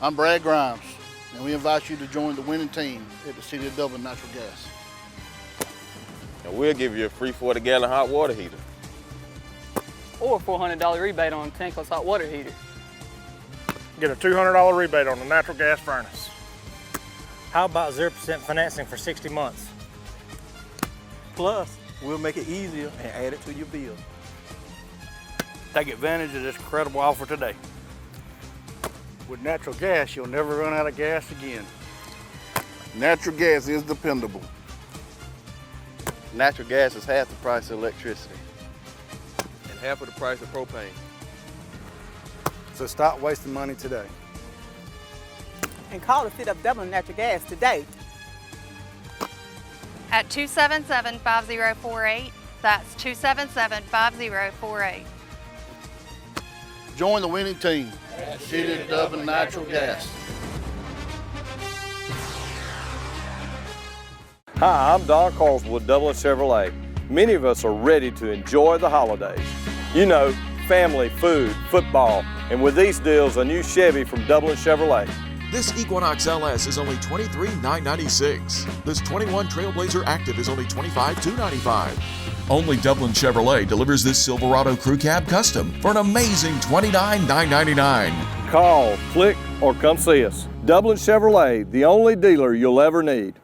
I'm Brad Grimes, and we invite you to join the winning team at the City of Dublin Natural Gas. And we'll give you a free 40-gallon hot water heater. Or a $400 rebate on a tankless hot water heater. Get a $200 rebate on the natural gas furnace. How about 0% financing for 60 months? Plus, we'll make it easier and add it to your bill. Take advantage of this incredible offer today. With natural gas, you'll never run out of gas again. Natural gas is dependable. Natural gas is half the price of electricity and half of the price of propane. So stop wasting money today. And call the City of Dublin Natural Gas today. At 277-5048. That's 277-5048. Join the winning team at City of Dublin Natural Gas. Hi, I'm Don Carswell with Dublin Chevrolet. Many of us are ready to enjoy the holidays. You know, family, food, football, and with these deals, a new Chevy from Dublin Chevrolet. This Equinox LS is only $23,996. This 21 Trailblazer Active is only $25,295. Only Dublin Chevrolet delivers this Silverado Crew Cab Custom for an amazing $29,999. Call, click, or come see us. Dublin Chevrolet, the only dealer you'll ever need.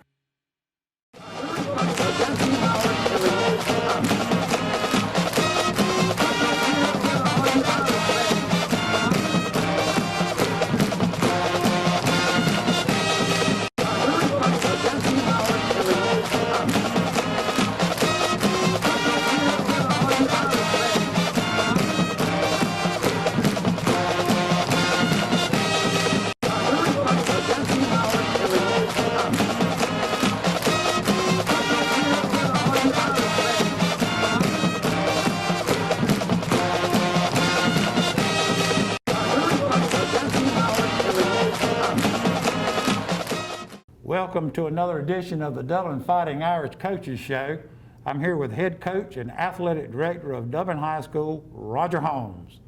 Welcome to another edition of the Dublin Fighting Irish Coaches Show. I'm here with head coach and athletic director of Dublin High School, Roger Holmes.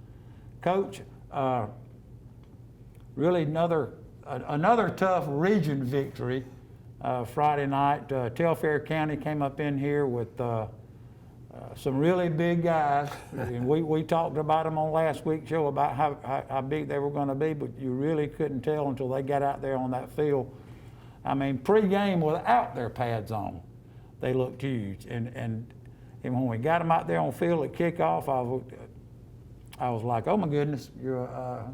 Coach, really another tough region victory Friday night. Telfair County came up in here with some really big guys, and we talked about them on last week's show about how big they were going to be, but you really couldn't tell until they got out there on that field. I mean, pre-game without their pads on, they looked huge. And when we got them out there on field at kickoff, I was like, oh my goodness, you're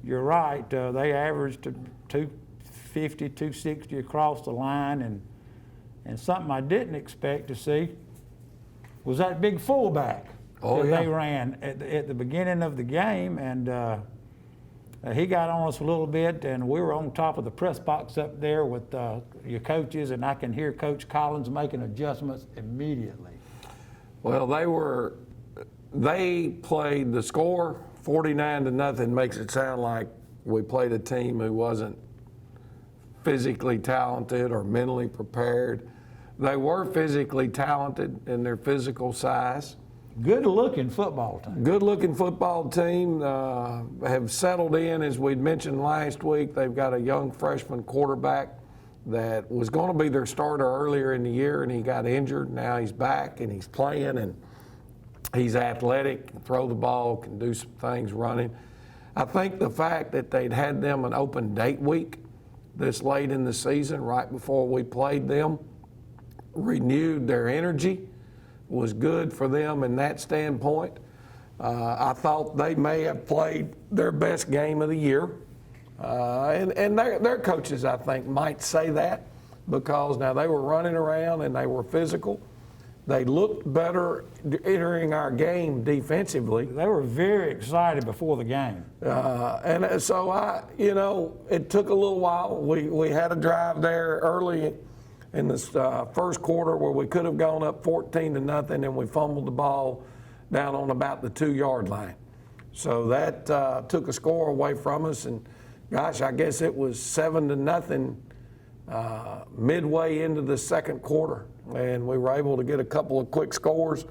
right. They averaged 250, 260 across the line, and something I didn't expect to see was that big fullback that they ran at the beginning of the game, and he got on us a little bit, and we were on top of the press box up there with your coaches, and I can hear Coach Collins making adjustments immediately. Well, they played the score 49-0 makes it sound like we played a team who wasn't physically talented or mentally prepared. They were physically talented in their physical size. Good-looking football team. Good-looking football team. Have settled in, as we'd mentioned last week. They've got a young freshman quarterback that was going to be their starter earlier in the year, and he got injured. Now he's back, and he's playing, and he's athletic, can throw the ball, can do some things running. I think the fact that they'd had them an open date week this late in the season, right before we played them, renewed their energy, was good for them in that standpoint. I thought they may have played their best game of the year. And their coaches, I think, might say that, because now they were running around and they were physical. They looked better entering our game defensively. They were very excited before the game. And so it took a little while. We had a drive there early in this first quarter where we could have gone up 14-0, and we fumbled the ball down on about the 2-yard line. So that took a score away from us, and gosh, I guess it was 7-0 midway into the second quarter, and we were able to get a couple of quick scores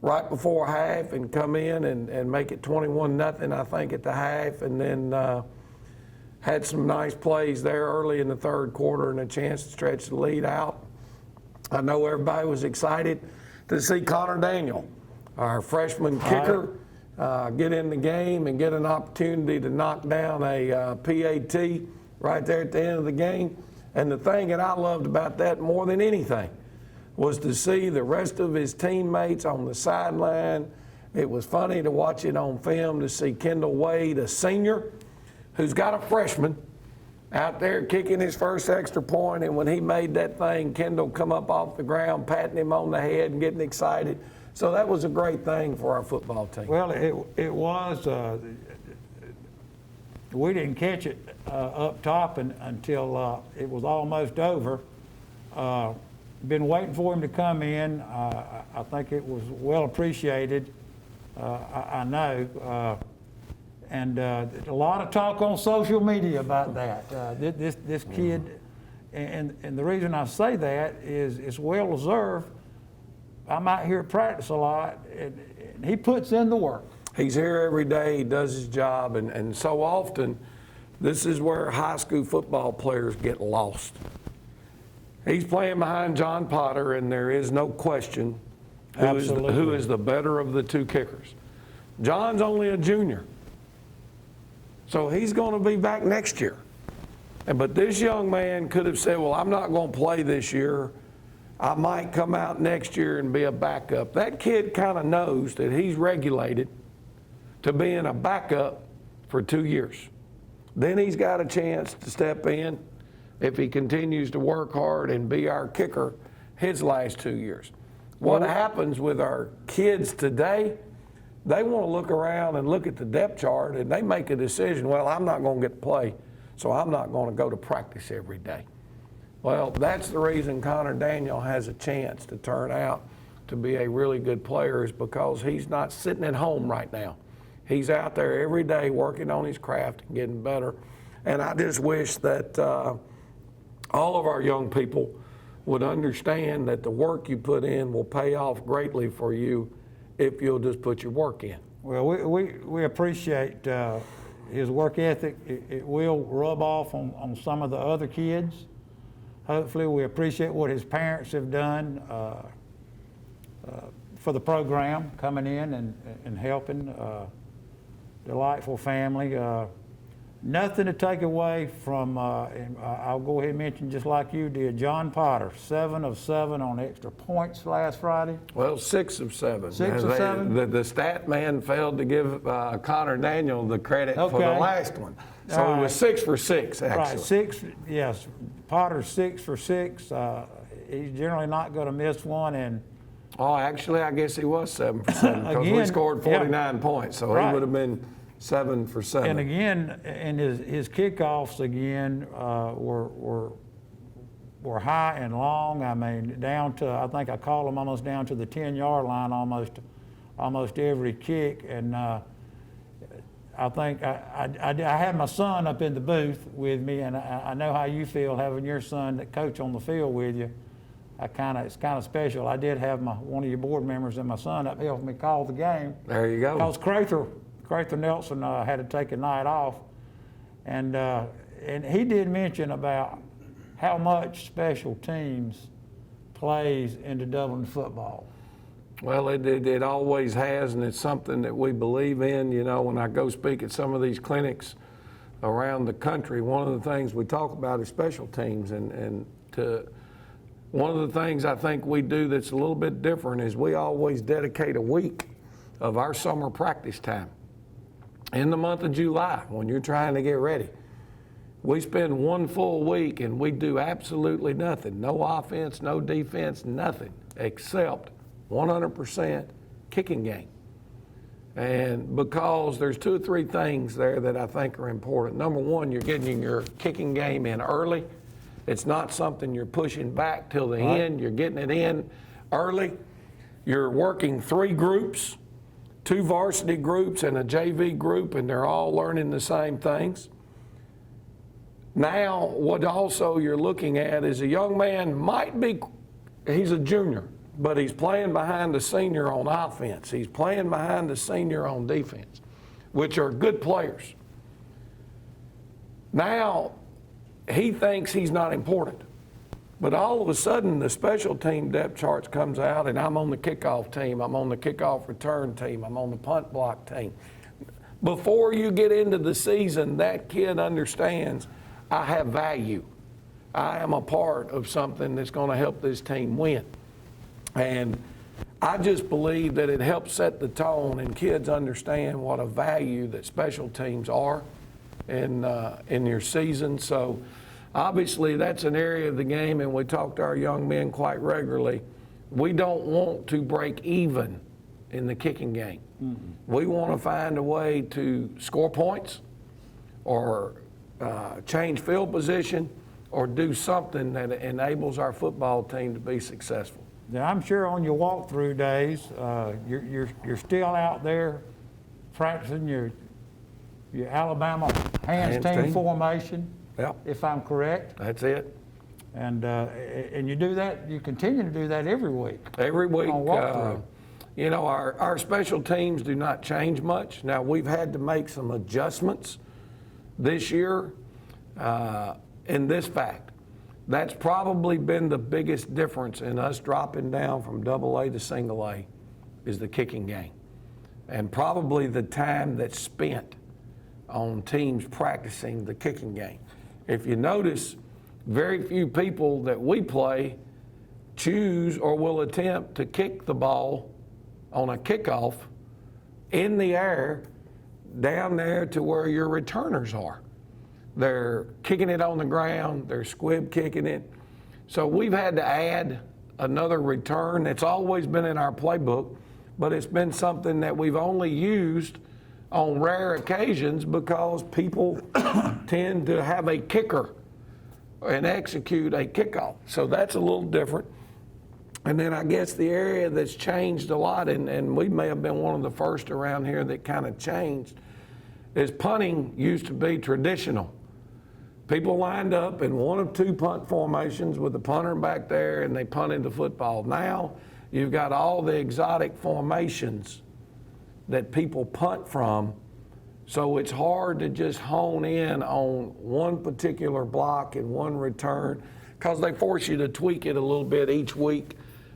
right before half and come in and make it 21-0, I think, at the half, and then had some nice plays there early in the third quarter and a chance to stretch the lead out. I know everybody was excited to see Connor Daniel, our freshman kicker, get in the game and get an opportunity to knock down a PAT right there at the end of the game. And the thing that I loved about that more than anything was to see the rest of his teammates on the sideline. It was funny to watch it on film to see Kendall Wade, a senior, who's got a freshman, out there kicking his first extra point, and when he made that thing, Kendall come up off the ground, patting him on the head and getting excited. So that was a great thing for our football team. Well, it was. We didn't catch it up top until it was almost over. Been waiting for him to come in. I think it was well appreciated. I know. And a lot of talk on social media about that. This kid, and the reason I say that is it's well deserved. I'm out here at practice a lot, and he puts in the work. He's here every day, he does his job, and so often this is where high school football players get lost. He's playing behind John Potter, and there is no question who is the better of the two kickers. John's only a junior. So he's going to be back next year. But this young man could have said, well, I'm not going to play this year. I might come out next year and be a backup. That kid kind of knows that he's regulated to being a backup for 2 years. Then he's got a chance to step in if he continues to work hard and be our kicker his last 2 years. What happens with our kids today, they want to look around and look at the depth chart and they make a decision, well, I'm not going to get to play, so I'm not going to go to practice every day. Well, that's the reason Connor Daniel has a chance to turn out to be a really good player, is because he's not sitting at home right now. He's out there every day working on his craft and getting better. And I just wish that all of our young people would understand that the work you put in will pay off greatly for you if you'll just put your work in. Well, we appreciate his work ethic. It will rub off on some of the other kids. Hopefully, we appreciate what his parents have done for the program, coming in and helping. Delightful family. Nothing to take away from, and I'll go ahead and mention, just like you did, John Potter, 7 of 7 on extra points last Friday. Well, 6 of 7. 6 of 7? The stat man failed to give Connor Daniel the credit for the last one. So it was 6 for 6, actually. Right, 6, yes. Potter's 6 for 6. He's generally not going to miss one. And oh, actually, I guess he was 7 for 7 because we scored 49 points, so he would have been 7 for 7. And again, and his kickoffs again were high and long. I mean, down to, I think I called them almost down to the 10-yard line almost every kick. And I think I had my son up in the booth with me, and I know how you feel having your son that coach on the field with you. It's kind of special. I did have one of your board members and my son up helping me call the game. There you go. Because Crather Nelson had to take a night off, and he did mention about how much special teams plays into Dublin football. Well, it always has, and it's something that we believe in. You know, when I go speak at some of these clinics around the country, one of the things we talk about is special teams, and one of the things I think we do that's a little bit different is we always dedicate a week of our summer practice time. In the month of July, when you're trying to get ready, we spend one full week and we do absolutely nothing. No offense, no defense, nothing, except 100% kicking game. And because there's 2 or 3 things there that I think are important. Number one, you're getting your kicking game in early. It's not something you're pushing back till the end. You're getting it in early. You're working 3 groups, 2 varsity groups and a JV group, and they're all learning the same things. Now, what also you're looking at is a young man he's a junior, but he's playing behind a senior on offense. He's playing behind a senior on defense, which are good players. Now, he thinks he's not important. But all of a sudden, the special team depth charts comes out, and I'm on the kickoff team, I'm on the kickoff return team, I'm on the punt block team. Before you get into the season, that kid understands I have value. I am a part of something that's going to help this team win. And I just believe that it helps set the tone, and kids understand what a value that special teams are in your season. So obviously that's an area of the game, and we talk to our young men quite regularly. We don't want to break even in the kicking game. We want to find a way to score points or change field position or do something that enables our football team to be successful. Now, I'm sure on your walkthrough days, you're still out there practicing your Alabama hands team formation, Yep. if I'm correct. That's it. And you do that, you continue to do that every week. Every week. On walkthrough. You know, our special teams do not change much. Now, we've had to make some adjustments this year in this fact. That's probably been the biggest difference in us dropping down from AA to single A is the kicking game. And probably the time that's spent on teams practicing the kicking game. If you notice, very few people that we play choose or will attempt to kick the ball on a kickoff in the air down there to where your returners are. They're kicking it on the ground, they're squib kicking it. So we've had to add another return. It's always been in our playbook, but it's been something that we've only used on rare occasions because people tend to have a kicker and execute a kickoff. So that's a little different. And then I guess the area that's changed a lot, and we may have been one of the first around here that kind of changed, is punting used to be traditional. People lined up in one of two punt formations with the punter back there, and they punted the football. Now you've got all the exotic formations that people punt from, so it's hard to just hone in on one particular block and one return because they force you to tweak it a little bit each week.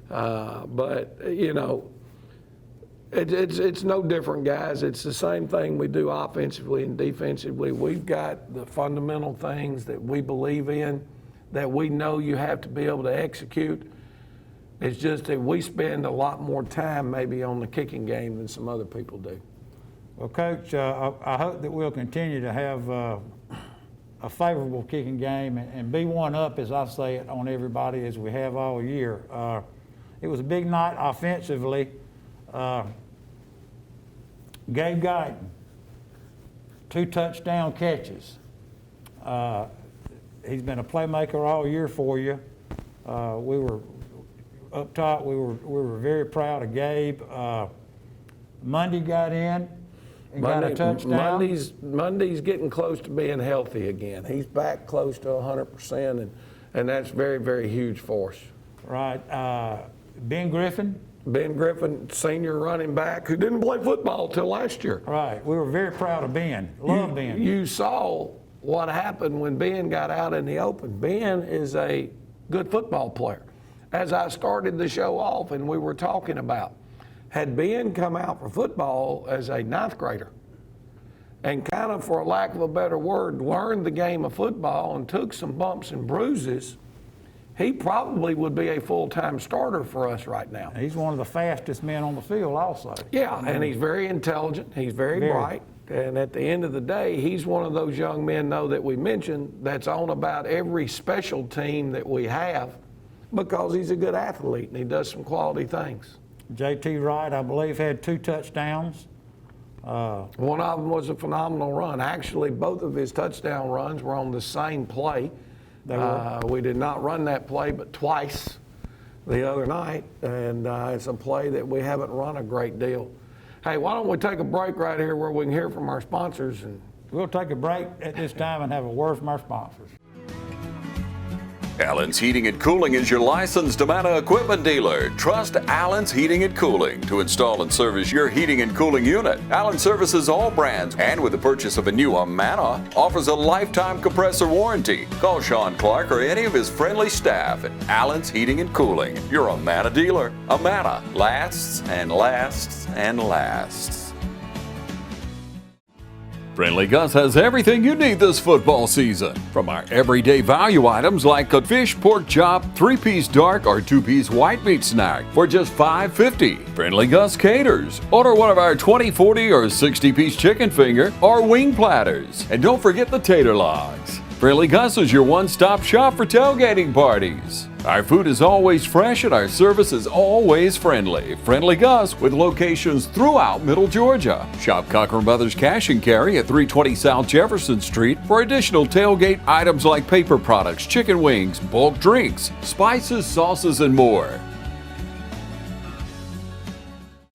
But you know, it's no different, guys. It's the same thing we do offensively and defensively. We've got the fundamental things that we believe in, that we know you have to be able to execute. It's just that we spend a lot more time maybe on the kicking game than some other people do. Well, Coach, I hope that we'll continue to have a favorable kicking game and be one up, as I say it, on everybody as we have all year. It was a big night offensively. Gabe Guyton, 2 touchdown catches. He's been a playmaker all year for you. We were up top. We were very proud of Gabe. Monday got in and got a touchdown. Monday's getting close to being healthy again. He's back close to 100%, and that's very, very huge for us. Right. Ben Griffin, senior running back, who didn't play football till last year. Right. We were very proud of Ben. Love Ben. You saw what happened when Ben got out in the open. Ben is a good football player. As I started the show off and we were talking about, had Ben come out for football as a 9th grader and kind of, for lack of a better word, learned the game of football and took some bumps and bruises, he probably would be a full-time starter for us right now. He's one of the fastest men on the field also. Yeah, and he's very intelligent. He's very bright. And at the end of the day, he's one of those young men, though, that we mentioned that's on about every special team that we have because he's a good athlete and he does some quality things. J.T. Wright, I believe, had 2 touchdowns. One of them was a phenomenal run. Actually, both of his touchdown runs were on the same play. We did not run that play but twice the other night, and it's a play that we haven't run a great deal. Hey, why don't we take a break right here where we can hear from our sponsors? And we'll take a break at this time and have a word from our sponsors. Allen's Heating and Cooling is your licensed Amana equipment dealer. Trust Allen's Heating and Cooling to install and service your heating and cooling unit. Allen services all brands, and with the purchase of a new Amana, offers a lifetime compressor warranty. Call Sean Clark or any of his friendly staff at Allen's Heating and Cooling, your Amana dealer. Amana lasts and lasts and lasts. Friendly Gus has everything you need this football season. From our everyday value items like a fish, pork chop, 3-piece dark or 2-piece white meat snack for just $5.50. Friendly Gus caters. Order one of our 20, 40 or 60-piece chicken finger or wing platters. And don't forget the tater logs. Friendly Gus is your one-stop shop for tailgating parties. Our food is always fresh and our service is always friendly. Friendly Gus with locations throughout Middle Georgia. Shop Cochran Brothers Cash and Carry at 320 South Jefferson Street for additional tailgate items like paper products, chicken wings, bulk drinks, spices, sauces, and more.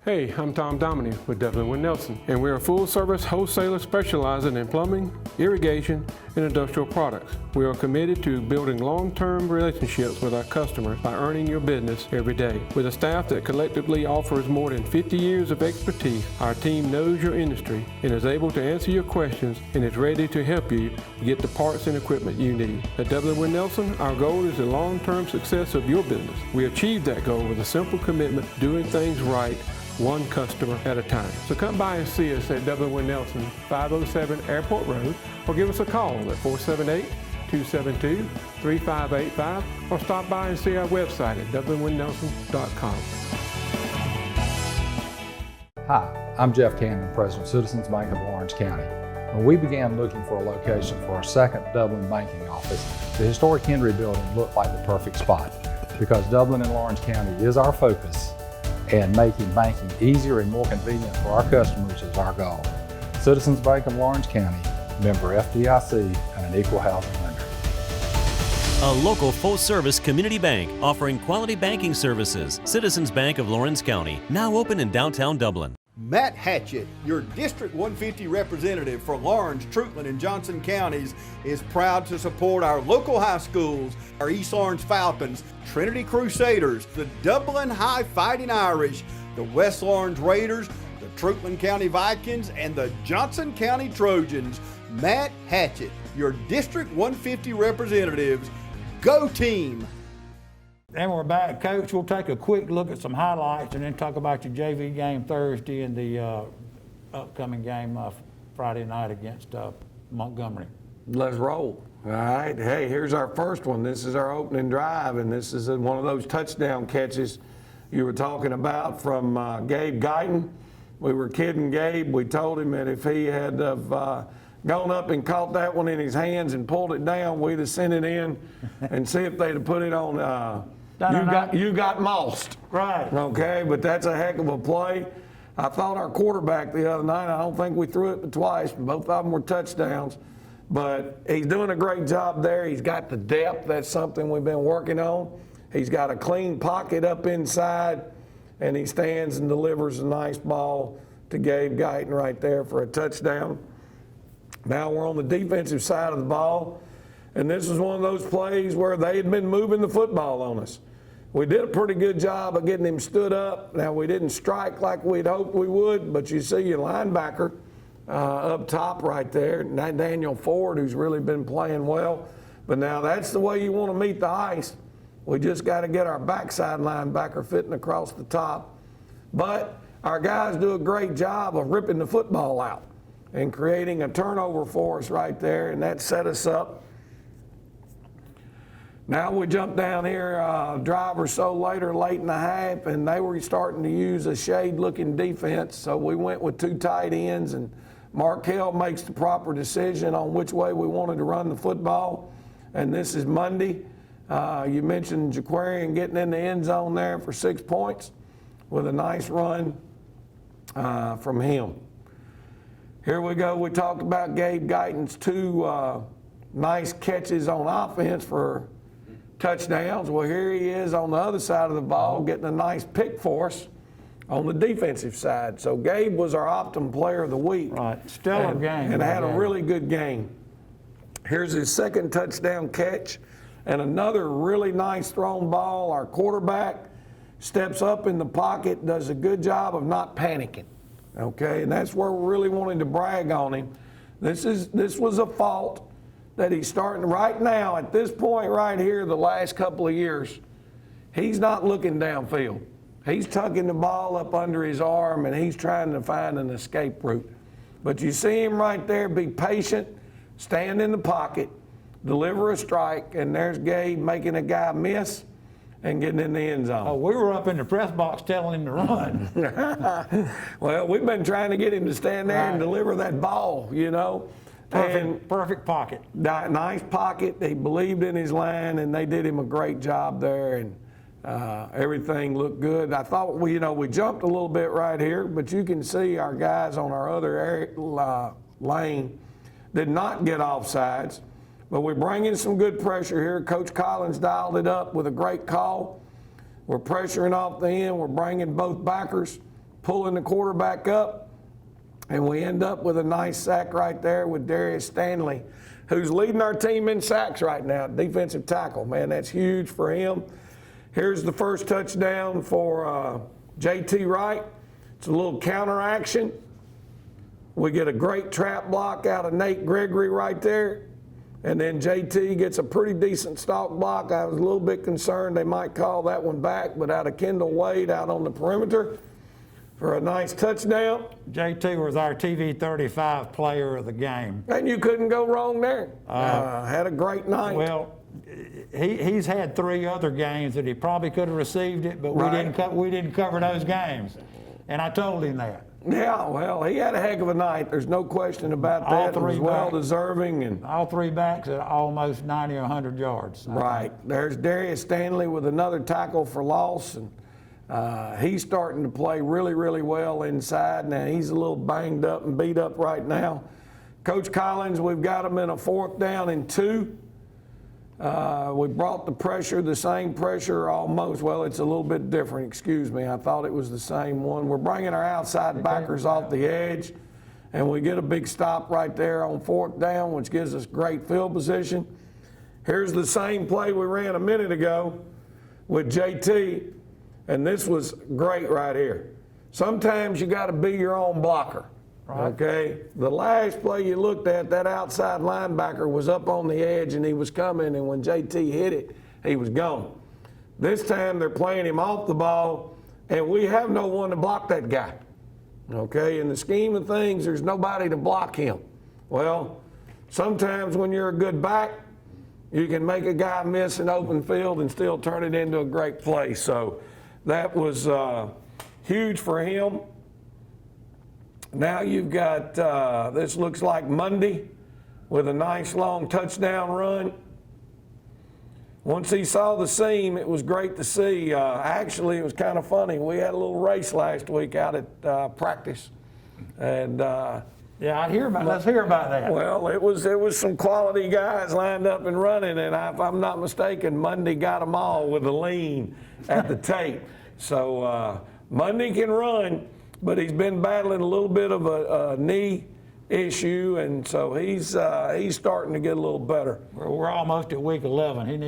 Hey, I'm Tom Dominy with Dublin with Nelson, and we're a full-service wholesaler specializing in plumbing, irrigation, and industrial products. We are committed to building long-term relationships with our customers by earning your business every day. With a staff that collectively offers more than 50 years of expertise, our team knows your industry and is able to answer your questions and is ready to help you get the parts and equipment you need. At Dublin with Nelson, our goal is the long-term success of your business. We achieve that goal with a simple commitment to doing things right, one customer at a time. So come by and see us at Dublin with Nelson, 507 Airport Road, or give us a call at 478-272-3585, or stop by and see our website at dublinwithnelson.com. Hi, I'm Jeff Cannon, President of Citizens Bank of Lawrence County. When we began looking for a location for our second Dublin banking office, the historic Henry Building looked like the perfect spot because Dublin and Lawrence County is our focus, and making banking easier and more convenient for our customers is our goal. Citizens Bank of Lawrence County, member FDIC, and an equal housing lender. A local full-service community bank offering quality banking services. Citizens Bank of Lawrence County, now open in downtown Dublin. Matt Hatchett, your District 150 representative for Lawrence, Trutland, and Johnson counties, is proud to support our local high schools, our East Orange Falcons, Trinity Crusaders, the Dublin High Fighting Irish, the West Orange Raiders, the Trutland County Vikings, and the Johnson County Trojans. Matt Hatchett, your District 150 representatives. Go team! And we're back. Coach, we'll take a quick look at some highlights and then talk about your JV game Thursday and the upcoming game Friday night against Montgomery. Let's roll. All right. Hey, here's our first one. This is our opening drive, and this is one of those touchdown catches you were talking about from Gabe Guyton. We were kidding Gabe. We told him that if he had gone up and caught that one in his hands and pulled it down, we'd have sent it in and see if they'd have put it on You got mossed. Right. Okay, but that's a heck of a play. I thought our quarterback the other night, I don't think we threw it but twice, both of them were touchdowns. But he's doing a great job there. He's got the depth. That's something we've been working on. He's got a clean pocket up inside, and he stands and delivers a nice ball to Gabe Guyton right there for a touchdown. Now we're on the defensive side of the ball, and this is one of those plays where they had been moving the football on us. We did a pretty good job of getting him stood up. Now, we didn't strike like we'd hoped we would, but you see your linebacker up top right there, Daniel Ford, who's really been playing well. But now that's the way you want to meet the ice. We just got to get our backside linebacker fitting across the top. But our guys do a great job of ripping the football out and creating a turnover for us right there, and that set us up. Now we jump down here a drive or so later, late in the half, and they were starting to use a shade-looking defense, so we went with two tight ends, and Markell makes the proper decision on which way we wanted to run the football, and this is Monday. You mentioned Jaquarian getting in the end zone there for 6 points with a nice run from him. Here we go. We talked about Gabe Guyton's two nice catches on offense for touchdowns. Well, here he is on the other side of the ball getting a nice pick for us on the defensive side. So Gabe was our Optum Player of the Week. Right, stellar game. And had a really good game. Here's his second touchdown catch. and another really nice thrown ball. Our quarterback steps up in the pocket, does a good job of not panicking, okay? And that's where we're really wanting to brag on him. This was a fault that he's starting right now at this point right here the last couple of years. He's not looking downfield. He's tucking the ball up under his arm and he's trying to find an escape route. But you see him right there, be patient, stand in the pocket, deliver a strike, and there's Gabe making a guy miss and getting in the end zone. Oh, we were up in the press box telling him to run. Well, we've been trying to get him to stand there and deliver that ball, you know. Perfect pocket. Nice pocket. He believed in his line, and they did him a great job there, and everything looked good. I thought, we jumped a little bit right here, but you can see our guys on our other lane did not get offsides. But we're bringing some good pressure here. Coach Collins dialed it up with a great call. We're pressuring off the end. We're bringing both backers, pulling the quarterback up, and we end up with a nice sack right there with Darius Stanley, who's leading our team in sacks right now, defensive tackle. Man, that's huge for him. Here's the first touchdown for JT Wright. It's a little counter action. We get a great trap block out of Nate Gregory right there. And then JT gets a pretty decent stalk block. I was a little bit concerned they might call that one back, but out of Kendall Wade out on the perimeter for a nice touchdown. JT was our TV 35 player of the game. And you couldn't go wrong there. Had a great night. Well, he's had 3 other games that he probably could have received it, but we didn't cover those games. And I told him that. Yeah, well, he had a heck of a night. There's no question about that. He was well deserving. And all 3 backs at almost 90 or 100 yards. Right. There's Darius Stanley with another tackle for loss. And he's starting to play really, really well inside. Now, he's a little banged up and beat up right now. Coach Collins, we've got him in a 4th down and 2. We brought the pressure, the same pressure almost. Well, it's a little bit different, excuse me. I thought it was the same one. We're bringing our outside backers off the edge, and we get a big stop right there on 4th down, which gives us great field position. Here's the same play we ran a minute ago with JT, and this was great right here. Sometimes you got to be your own blocker. Right. Okay, the last play you looked at, that outside linebacker was up on the edge and he was coming, and when JT hit it, he was gone. This time they're playing him off the ball, and we have no one to block that guy. Okay, in the scheme of things, there's nobody to block him. Well, sometimes when you're a good back, you can make a guy miss an open field and still turn it into a great play. So that was huge for him. Now you've got, this looks like Monday with a nice long touchdown run. Once he saw the seam, it was great to see. Actually, it was kind of funny. We had a little race last week out at practice. And yeah, let's hear about that. Well, it was some quality guys lined up and running, and if I'm not mistaken, Monday got them all with a lean at the tape. So Monday can run, but he's been battling a little bit of a knee issue, and so he's starting to get a little better. We're almost at week 11.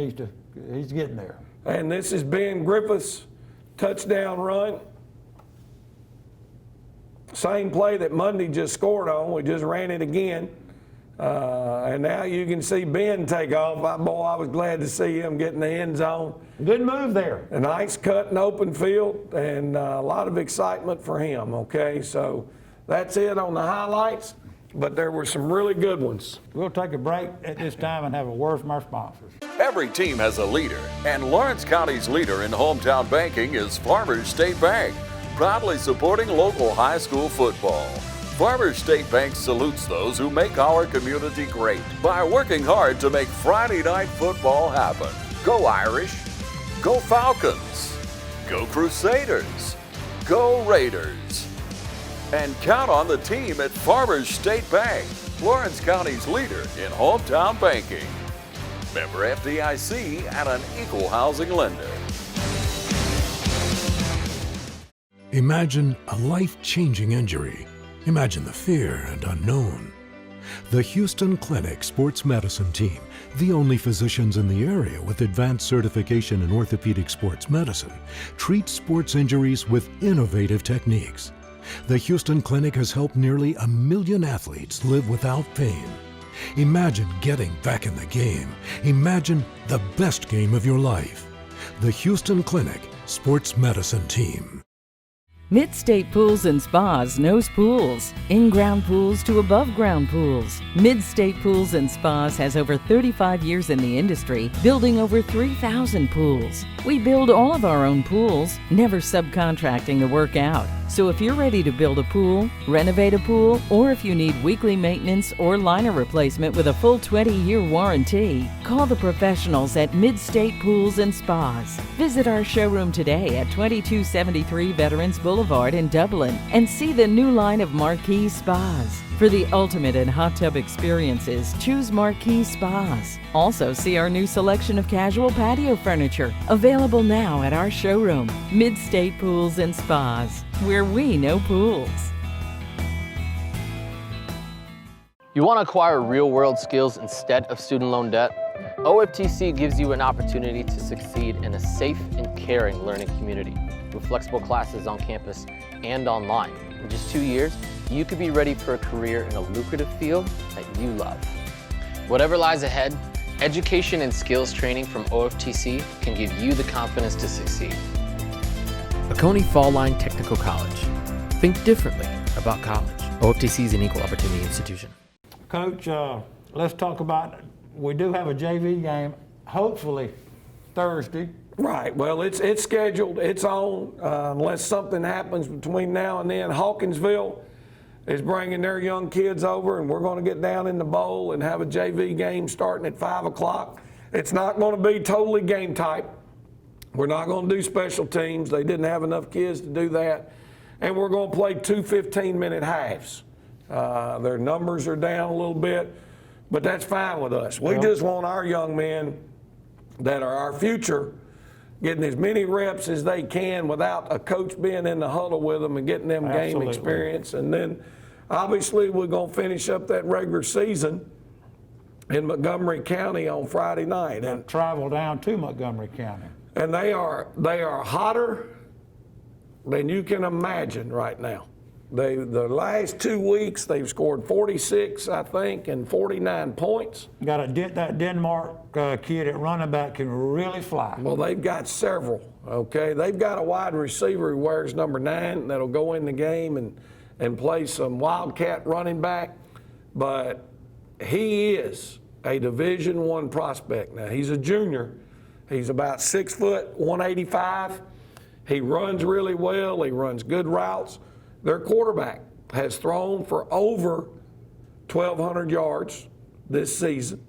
He's getting there. And this is Ben Griffith's touchdown run. Same play that Monday just scored on. We just ran it again. And now you can see Ben take off. Boy, I was glad to see him get in the end zone. Good move there. A nice cut and open field, and a lot of excitement for him, okay? So that's it on the highlights, but there were some really good ones. We'll take a break at this time and have a word from our sponsors. Every team has a leader, and Lawrence County's leader in hometown banking is Farmers State Bank, proudly supporting local high school football. Farmers State Bank salutes those who make our community great by working hard to make Friday night football happen. Go Irish, go Falcons, go Crusaders, go Raiders. And count on the team at Farmers State Bank, Lawrence County's leader in hometown banking. Member FDIC and an equal housing lender. Imagine a life-changing injury. Imagine the fear and unknown. The Houston Clinic Sports Medicine Team, the only physicians in the area with advanced certification in orthopedic sports medicine, treats sports injuries with innovative techniques. The Houston Clinic has helped nearly 1 million athletes live without pain. Imagine getting back in the game. Imagine the best game of your life. The Houston Clinic Sports Medicine Team. Mid-State Pools and Spas knows pools. In-ground pools to above-ground pools. Mid-State Pools and Spas has over 35 years in the industry, building over 3,000 pools. We build all of our own pools, never subcontracting the work out. So if you're ready to build a pool, renovate a pool, or if you need weekly maintenance or liner replacement with a full 20-year warranty, call the professionals at Mid-State Pools and Spas. Visit our showroom today at 2273 Veterans Boulevard in Dublin and see the new line of Marquee Spas. For the ultimate in hot tub experiences, choose Marquee Spas. Also see our new selection of casual patio furniture, available now at our showroom, Mid-State Pools and Spas, where we know pools. You want to acquire real-world skills instead of student loan debt? OFTC gives you an opportunity to succeed in a safe and caring learning community with flexible classes on campus and online. In just 2 years, you could be ready for a career in a lucrative field that you love. Whatever lies ahead, education and skills training from OFTC can give you the confidence to succeed. Oconee Fall Line Technical College. Think differently about college. OFTC is an equal opportunity institution. Coach, let's talk about, we do have a JV game, hopefully Thursday. Right, well, it's scheduled, it's on, unless something happens between now and then. Hawkinsville is bringing their young kids over, and we're going to get down in the bowl and have a JV game starting at 5 o'clock. It's not going to be totally game type. We're not going to do special teams. They didn't have enough kids to do that. And we're going to play 2 15-minute halves. Their numbers are down a little bit, but that's fine with us. We just want our young men that are our future getting as many reps as they can without a coach being in the huddle with them and getting them game experience. And then obviously we're going to finish up that regular season in Montgomery County on Friday night. And travel down to Montgomery County. And they are hotter than you can imagine right now. The last 2 weeks, they've scored 46, I think, and 49 points. That Denmark kid at running back can really fly. Well, they've got several, okay? They've got a wide receiver who wears number 9 that'll go in the game and play some Wildcat running back. But he is a Division I prospect. Now, he's a junior. He's about 6 foot, 185. He runs really well. He runs good routes. Their quarterback has thrown for over 1,200 yards this season.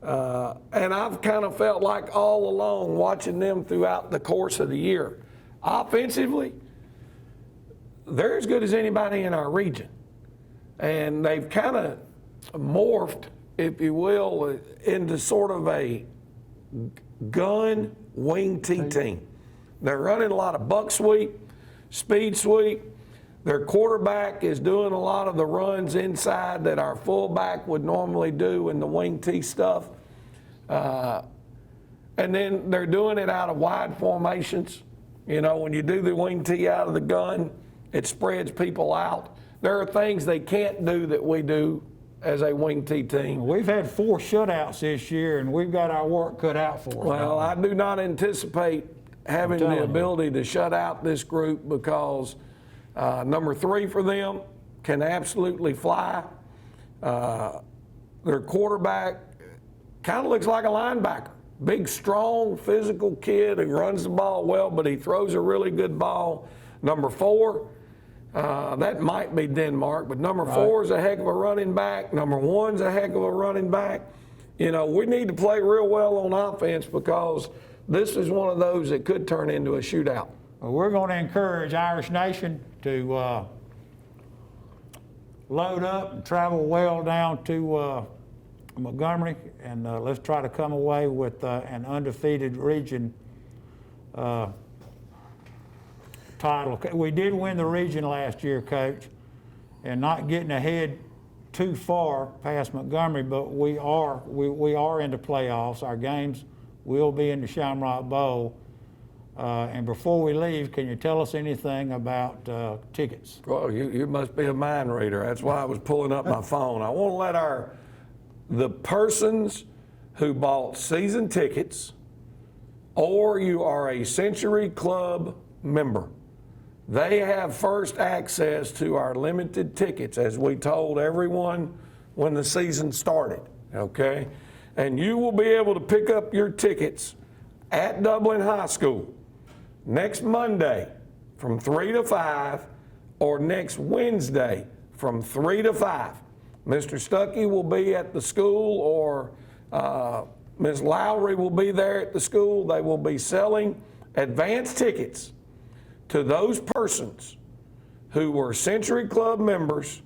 And I've kind of felt like all along watching them throughout the course of the year. Offensively, they're as good as anybody in our region. And they've kind of morphed, if you will, into sort of a gun wing T team. They're running a lot of buck sweep, speed sweep. Their quarterback is doing a lot of the runs inside that our fullback would normally do in the wing T stuff. And then they're doing it out of wide formations. You know, when you do the wing T out of the gun, it spreads people out. There are things they can't do that we do as a wing T team. We've had 4 shutouts this year, and we've got our work cut out for us. Well, I do not anticipate having the ability to shut out this group because number 3 for them can absolutely fly. Their quarterback kind of looks like a linebacker. Big, strong, physical kid who runs the ball well, but he throws a really good ball. Number 4, that might be Denmark, but number 4 is a heck of a running back. Number 1's a heck of a running back. You know, we need to play real well on offense because this is one of those that could turn into a shootout. Well, we're going to encourage Irish Nation to load up and travel well down to Montgomery, and let's try to come away with an undefeated region title. We did win the region last year, Coach, and not getting ahead too far past Montgomery, but we are in the playoffs. Our games will be in the Shamrock Bowl. And before we leave, can you tell us anything about tickets? Well, you must be a mind reader. That's why I was pulling up my phone. I want to let the persons who bought season tickets, or you are a Century Club member, they have first access to our limited tickets, as we told everyone when the season started, okay? And you will be able to pick up your tickets at Dublin High School next Monday from 3 to 5, or next Wednesday from 3 to 5. Mr. Stuckey will be at the school, or Ms. Lowry will be there at the school. They will be selling advance tickets to those persons who were Century Club members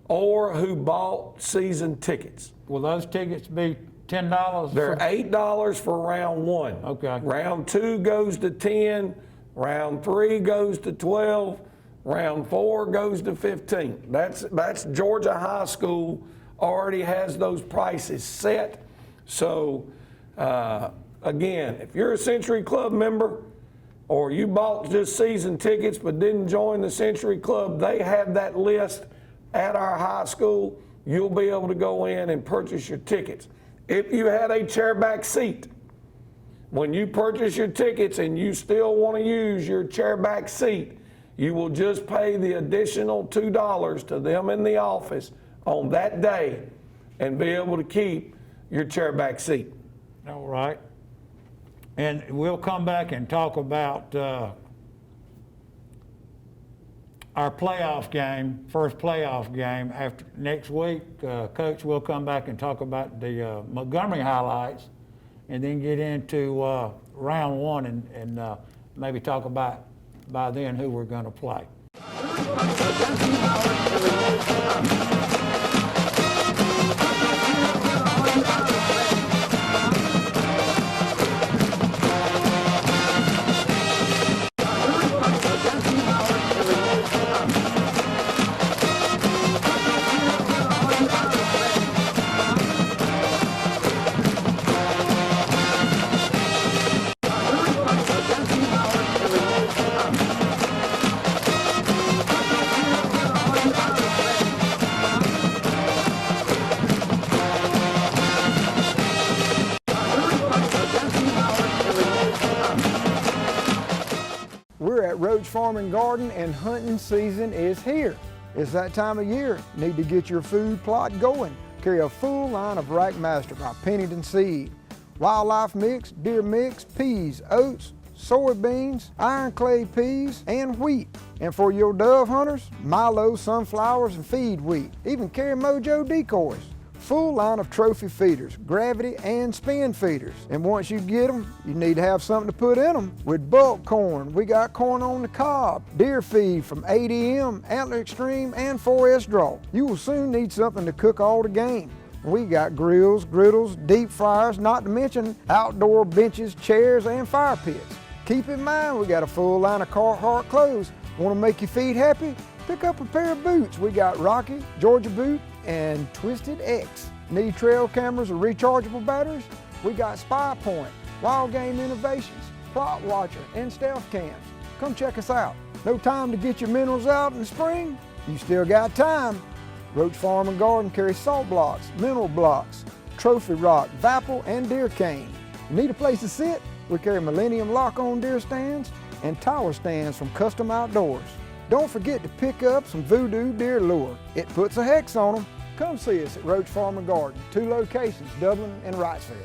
or who bought season tickets. Will those tickets be $10? They're $8 for round 1. Okay. Round 2 goes to 10. Round 3 goes to 12. Round 4 goes to 15. That's Georgia High School already has those prices set. So again, if you're a Century Club member, or you bought just season tickets but didn't join the Century Club, they have that list at our high school. You'll be able to go in and purchase your tickets. If you had a chairback seat, when you purchase your tickets and you still want to use your chairback seat, you will just pay the additional $2 to them in the office on that day and be able to keep your chairback seat. All right. And we'll come back and talk about our playoff game, first playoff game after next week. Coach, we'll come back and talk about the Montgomery highlights, and then get into round 1 and maybe talk about by then who we're going to play. We're at Roach Farm and Garden, and hunting season is here. It's that time of year. Need to get your food plot going. Carry a full line of Rackmaster by Pennington Seed. Wildlife mix, deer mix, peas, oats, soybeans, iron clay peas, and wheat. And for your dove hunters, Milo, sunflowers, and feed wheat. Even carry Mojo decoys. Full line of trophy feeders, gravity and spin feeders. And once you get them, you need to have something to put in them. With bulk corn, we got corn on the cob, deer feed from ADM, Antler Extreme, and 4S Draw. You will soon need something to cook all the game. We got grills, griddles, deep fryers, not to mention outdoor benches, chairs, and fire pits. Keep in mind, we got a full line of Carhartt clothes. Want to make your feet happy? Pick up a pair of boots. We got Rocky, Georgia Boot, and Twisted X. Need trail cameras or rechargeable batteries? We got Spy Point, Wild Game Innovations, Plot Watcher, and Stealth Cams. Come check us out. No time to get your minerals out in the spring? You still got time. Roach Farm and Garden carries salt blocks, mineral blocks, trophy rock, Vapple, and deer cane. Need a place to sit? We carry Millennium lock-on deer stands and tower stands from Custom Outdoors. Don't forget to pick up some Voodoo deer lure. It puts a hex on them. Come see us at Roach Farm and Garden, 2 locations, Dublin and Wrightsville.